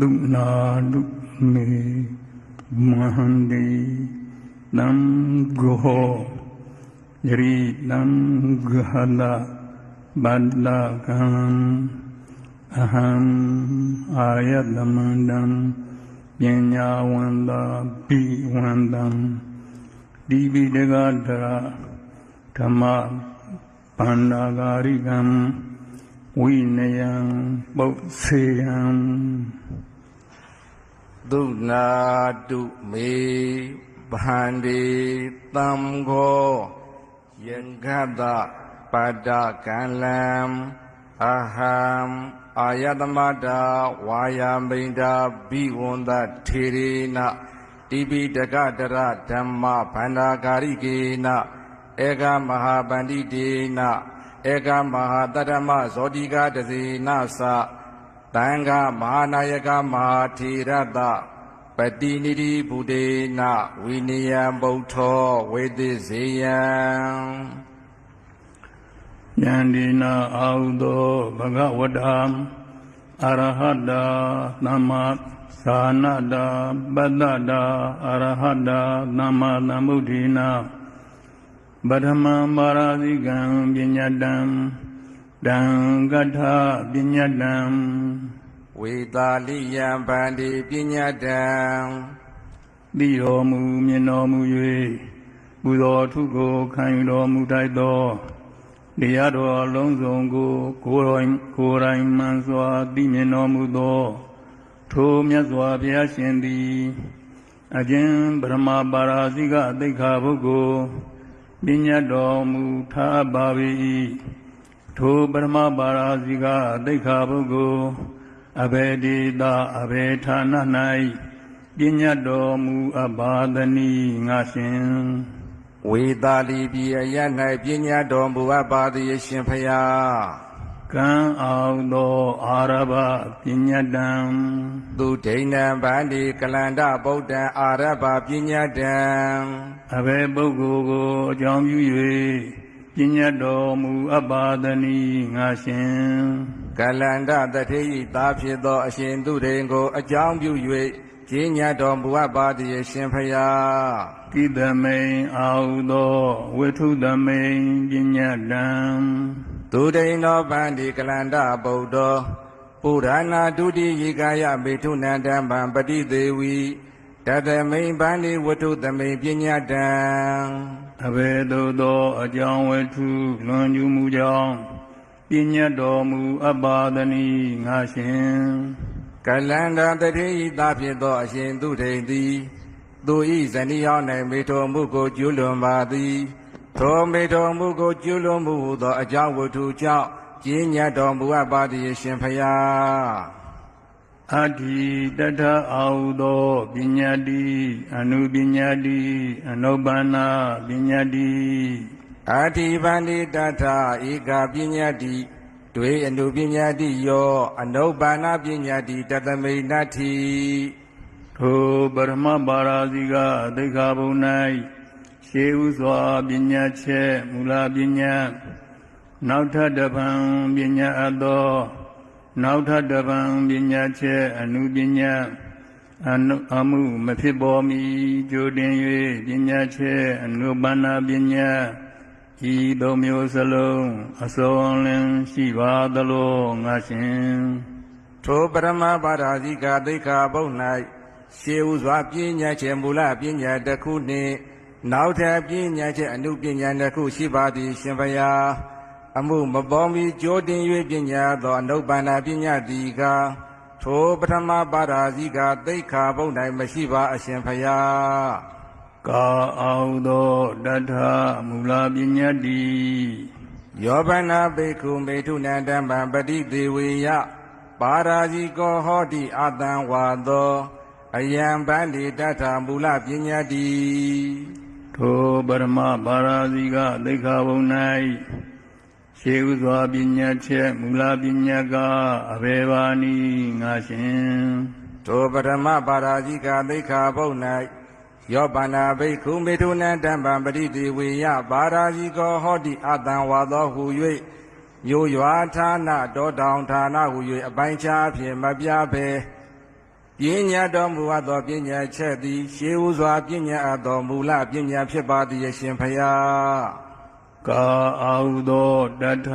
ดุนาดุเมมหันตินัมโกยรินัมกหลาบัลลกัมอหัมอายตมันดัมปัญญาวันตาปิวันตัมดิบิเดกาดราธรรมะปันดาการิกัมวินัยปุเสยัมดุนาดุเมบันติตัมโกยังกัตตะปัดดากันลัมอาหัมอายตมตาวายามินดาบิวันตเทเรนะติปิตกะตระธัมมะพันธาการิเกนะเอกมหาบัณฑิเตนะเอกมหาตตมะโสติกาตสีนาสะตังฆมหานายกมหาเทระตะปฏินิธิบุเตนะวินิยมบุทโธเวติเสยังยันตินาอาหุโตภะคะวะตาอะระหะตาธัมมาสานาตาปัตตตาอะระหะตาธัมมาสัมพุทธินาปฐมังปาราสิกังปัญญตังดังกัฏฐาปัญญตังเวตาลิยံဗန္တိပညာတံသိတော်မူမြင်တော်မူ၍ပူဇော်ထုကိုခံယူတော်မူထိုက်သောတရားတော်အလုံးစုံကိုယ်တိုင်မှန်စွာသိမြင်တော်မူသောထိုမြတ်စွာဘုရားရှင်သည်အခြင်းပရမပါရာဇိကသိက္ခာပုဂ္ဂိုလ်ပညာတော်မူထားပါ၏ထိုပရမပါရာဇိကသိက္ခာပုဂ္ဂိုလ်အဘေဒီတာအဘေဌာန၌ပညာတော်မူအပ်ပါသနည်းငါရှင်ဝေတာလီပြည်အရ၌ပညာတော်မူအပ်ပါသည်ရှင်ဖျားကံအောင်သောအာရဘပညာတံသူဒိဏံဗန္တိကလန္တဗုဒ္ဓံအာရဘပညာတံအဘေပုဂ္ဂိုလ်ကိုအကြောင်းပြု၍ပညာတော်မူအပ်ပါသနည်းငါရှင်ကလန္တတထေယိသားဖြစ်သောအရှင်သူဒိန်ကိုအကြောင်းပြု၍ပညာတော်မူအပ်ပါသည်ရှင်ဖျားကိတမိန်အာဟုသောဝိထုသမိန်ပညာတံသူဒိန်သောဗန္တိကလန္တဗုဒ္ဓပုရဏဒုတိယကာယမေထုနန္တံဗံပတိသေဝီတသမိန်ဗန္တိဝိထုသမိန်ပညာတံအဘေသို့သောအကြောင်းဝိထုလွန်ကျူးမှုကြောင့်ပညာတော်မူအပ်ပါသနည်းငါရှင်ကလန္တတထေယိသားဖြစ်သောအရှင်သူဒိန်သည်သူဤဇနီးဟောင်း၌မေထုံမှုကိုကျူးလွန်ပါသည်ထိုမေထုံမှုကိုကျူးလွန်မှုဟူသောအကြောင်းဝတ္ထုကြောင့်ကျင့်ညတ်တော်မူအပ်ပါသည်ရှင်ဖျားအတ္တိတထအာဟုသောပညာတိအနုပညာတိအနုပ္ပန္နပညာတိအတ္တိဗန္တိတထဧကပညာတိတွေအနုပညာတိယောအနုပ္ပန္နပညာတိတသမိန်နတ္ထိထိုပရမပါရာဇိကသိက္ခာပုဒ်၌ရှေးဥစွာပညာချက်မူလပညာနောက်ထပ်တပံပညာအပ်သောနောက်ထပ်တပံပညာချက်အနုပညာအမှုမဖြစ်ပေါ်မီကြိုတင်၍ပညာချက်အနုပ္ပန္နပညာဤသုံးမျိုးစလုံးအစုံလင်ရှိပါသလိုငါရှင်ထိုပရမပါရာဇိကသိက္ခာပုဒ်၌ရှေးဥစွာပညာချက်မူလပညာတစ်ခုနှင့်နောက်ထပ်ပညာချက်အနုပညာတစ်ခုရှိပါသည်ရှင်ဖျားအမှုမပေါ်မီကြိုတင်၍ပညာသောအနုပ္ပန္နပညာတိကထိုပထမပါရာဇိကသိက္ခာပုဒ်၌မရှိပါအရှင်ဖျားကာအောင်သောတထမူလပညာတိယောဘနာဘိက္ခုမေထုနန္တံဗံပတိသေဝေယပါရာဇိကောဟောတိအတံဝါသောအယံဗန္တိတထမူလပညာတိထိုပရမပါရာဇိကသိက္ခာပုဒ်၌ရှေးဥစွာပညာချက်မူလပညာကအဘေဘာနိငါရှင်ထိုပရမပါရာဇိကသိက္ခာပုဒ်၌ယောပနာဘိက္ခုမေထုနန္တံဗံပတိသေဝေယပါရာဇိကောဟောတိအတံဝါသောဟူ၍မျိုးရွာဌာနတောတောင်ဌာနဟူ၍အပိုင်းခြားဖြင့်မပြဘဲ ပညာတော်မူအပ်သောပညာချက်သည်ရှေးဥစွာပညာအပ်သောမူလပညာဖြစ်ပါသည်အရှင်ဖျား ကာအာဟုသောတထ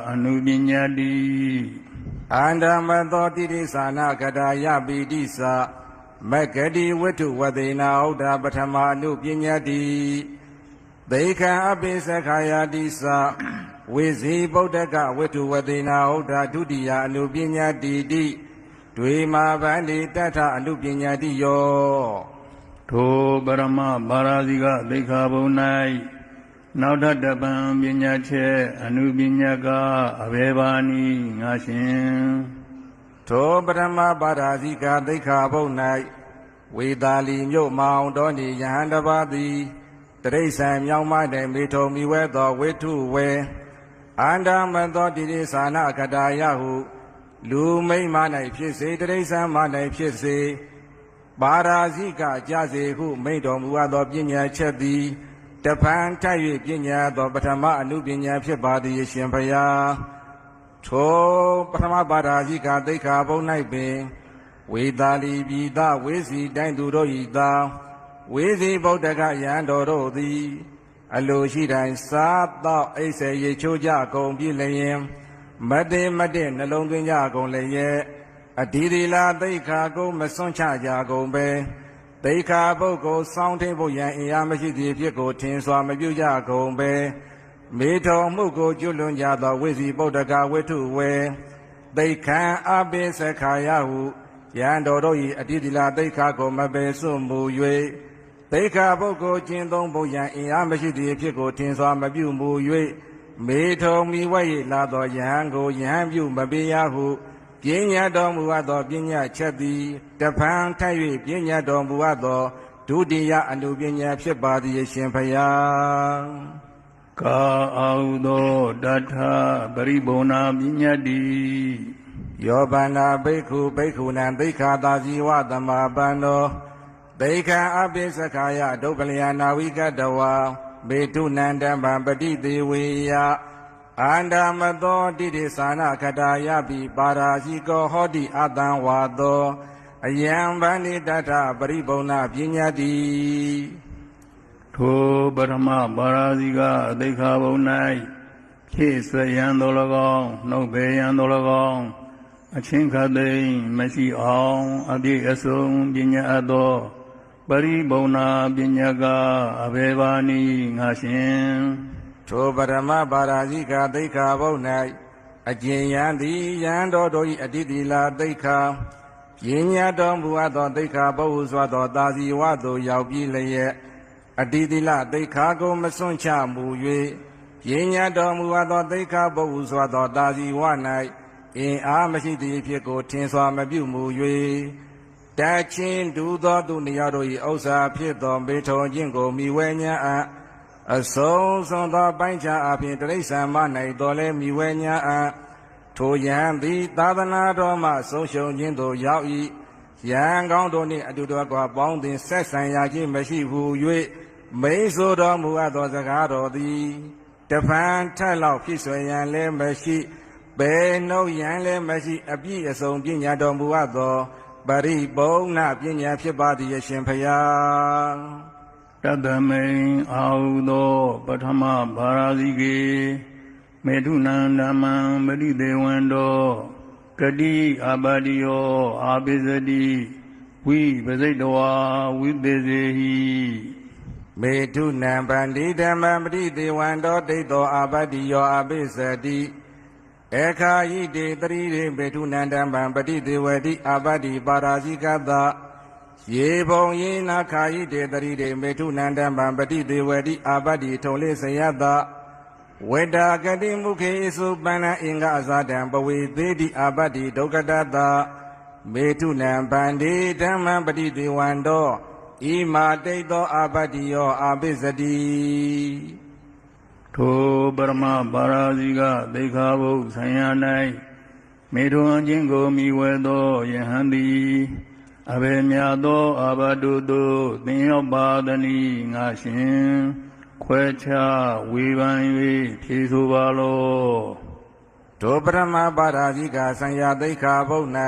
အနုပညာတိ အန္တမသောတိရိသာနာကတာယပိတိသမဂ္ဂတိဝတ္ထုဝသေနာဥဒ္ဓပထမအနုပညာတိဒေခံအပိသခာယာတိသဝေစီဗုဒ္ဓကဝတ္ထုဝသေနာဥဒ္ဓဒုတိယအနုပညာတိတိဒွေမာဗန္တိတထအနုပညာတိယော ထိုပရမဘာရာဇိကသိက္ခာဘုံ၌နောက်ထပ်တပံပညာချက်အနုပညာကအဘေဘာနိငါရှင် ထိုပထမပါရာဇိကသိက္ခာဘုံ၌ဝေသာလီမြို့မောင်တော်နေယဟန်တပါးသည်တရိษံမြောင်းမတိုင်မေထုံမိဝဲသောဝိထုဝဲအန္တမသောတိရိသာနာကတာယဟုလူမိမ့်မ၌ဖြစ်စေတရိษံမ၌ဖြစ်စေပါရာဇိကကြစေဟုမိန့်တော်မူအပ်သောပညာချက်သည်တဖန်ထပ်၍ပညာသောပထမအနုပညာဖြစ်ပါသည်အရှင်ဘုရားထိုပထမပါရာဇိကသိက္ခာဘုံ၌ပင်ဝေသာလီပြည်သားဝေစီတိုင်းသူတို့၏သားဝေစီဗုဒ္ဓကယံတော်တို့သည်အလိုရှိတိုင်းစားတော့အိတ်ဆေရေချိုးကြကုန်ပြီလျင်မတည်မတည်နှလုံးသွင်းကြကုန်လျက်အဒီဒီလာသိက္ခာကိုမစွန့်ချကြကုန်ပဲသိက္ခာပုဂ္ဂိုလ်စောင်းထိန်ဖို့ရန်အင်အားမရှိသည့်ဖြစ်ကိုထင်စွာမပြုကြကုန်ပဲမေထုံမှုကိုကျွလွန်ကြသောဝိစီဗုဒ္ဓကဝိထုဝေသိက္ခံအပိသခာယဟုယံတော်တို့၏အတိတိလာသိက္ခာကိုမပယ်စွန့်မူ၍သိက္ခာပုဂ္ဂိုလ်ကျင့်သုံးဖို့ရန်အင်အားမရှိသည့်ဖြစ်ကိုထင်စွာမပြုမူ၍မေထုံမိဝဲ၏လာသောယဟန်ကိုယဟန်ပြုမပေးရဟုပညာတော်မူအပ်သောပညာချက်သည်တဖန်ထပ်၍ပညာတော်မူအပ်သောဒုတိယအနုပညာဖြစ်ပါသည်အရှင်ဘုရား ကာအာဟုသောတထပရိဘုဏပညာတိ ယောဗန္နာဘိက္ခုဘိက္ခုနံသိက္ခာတာဇီဝသမာပန္နောသိက္ခာအပိသခာယဒုက္ခလျာနာဝိကတဝါမေတုနန္တံဗံပတိသေဝေယအန္တမသောတိတိသာနာခတာယပိပါရာဇိကောဟောတိအတံဝါသောအယံဗန္တိတထပရိဘုဏပညာတိ ထိုပထမပါရာဇိကအသိက္ခာဘုံ၌ဖြည့်ဆွရန်တော်၎င်းနှုတ်ပေရန်တော်၎င်းအချင်းခသိမ့်မရှိအောင်အပြည့်အစုံပညာအပ်သောပရိဘုဏပညာကအဘေဘာနိငါရှင် ထိုပရမပါရာဇိကသိက္ခာဘုံ၌အကျဉ်ယံသည်ယံတော်တို့၏အတိတိလာသိက္ခာပညာတော်မူအပ်သောသိက္ခာဘုဟုစွာသောတာဇီဝသို့ရောက်ပြီးလျက်အတိတိလသိက္ခာကိုမစွန့်ချမူ၍ပညာတော်မူအပ်သောသိက္ခာဘုဟုစွာသောတာဇီဝ၌အင်အားမရှိသည့်ဖြစ်ကိုထင်စွာမပြုမူ၍တချင်းဒူသောသူနေရာတို့၏ဥစ္စာဖြစ်သောမေထုံခြင်းကိုမိဝဲညာအဆုံးစွန်သောပိုင်းခြားအပြင်တိရစ္ဆာန်မ၌တော်လဲမိဝဲညာထိုယံသည်သာသနာတော်မှဆုံးရှုံးခြင်းသို့ရောက်၏ယံကောင်းတို့နှင့်အတူတကွပေါင်းသင်ဆက်ဆံရခြင်းမရှိဟု၍မိတ်ဆိုတော်မူအပ်သောစကားတော်သည်တဖန်ထက်လောက်ဖြစ်ဆွေရန်လည်းမရှိဘယ်နှုတ်ရန်လည်းမရှိအပြည့်အစုံပညာတော်မူအပ်သောပရိဘုဏပညာဖြစ်ပါသည်အရှင်ဘုရား တတမိန်အာဟုသောပထမဘာရာဇိကေမေထုနန္ဓမ္မံပရိဒေဝန္တောကတိအပါတိယောအာပိစတိဝိပစိတဝါဝိသေစေဟိ မေထုနံဗန္တိဓမ္မံပရိသေဝန္တောဒိဋ္ဌောအာပတ္တိယောအာပိစတိအခာယိတေတရိရေမေထုနန္ဓမ္မံပရိသေဝတိအာပတ္တိပါရာဇိကသယေဘုံယေနာခာယိတေတရိရေမေထုနန္ဓမ္မံပရိသေဝတိအာပတ္တိထုံလေးစယတဝေတာကတိမုခေစုပန္နအင်္ဂအဇာတံပဝေသေတိအာပတ္တိဒုက္ခတတမေထုနံဗန္တိဓမ္မံပရိသေဝန္တောဣမာတိတ်သောအာပတ္တိယောအာပိစတိ ထိုပရမပါရာဇိကသိက္ခာဘုဆံရ၌မေထုံခြင်းကိုမိဝဲသောယဟန်သည်အဘေမြတ်သောအာဘတုတုသင်ရောက်ပါသည်ငါရှင်ခွဲခြားဝေဖန်၍ဖြေဆိုပါလော ဒုပရမပါရာဇိကဆံရသိက္ခာဘုတ်၌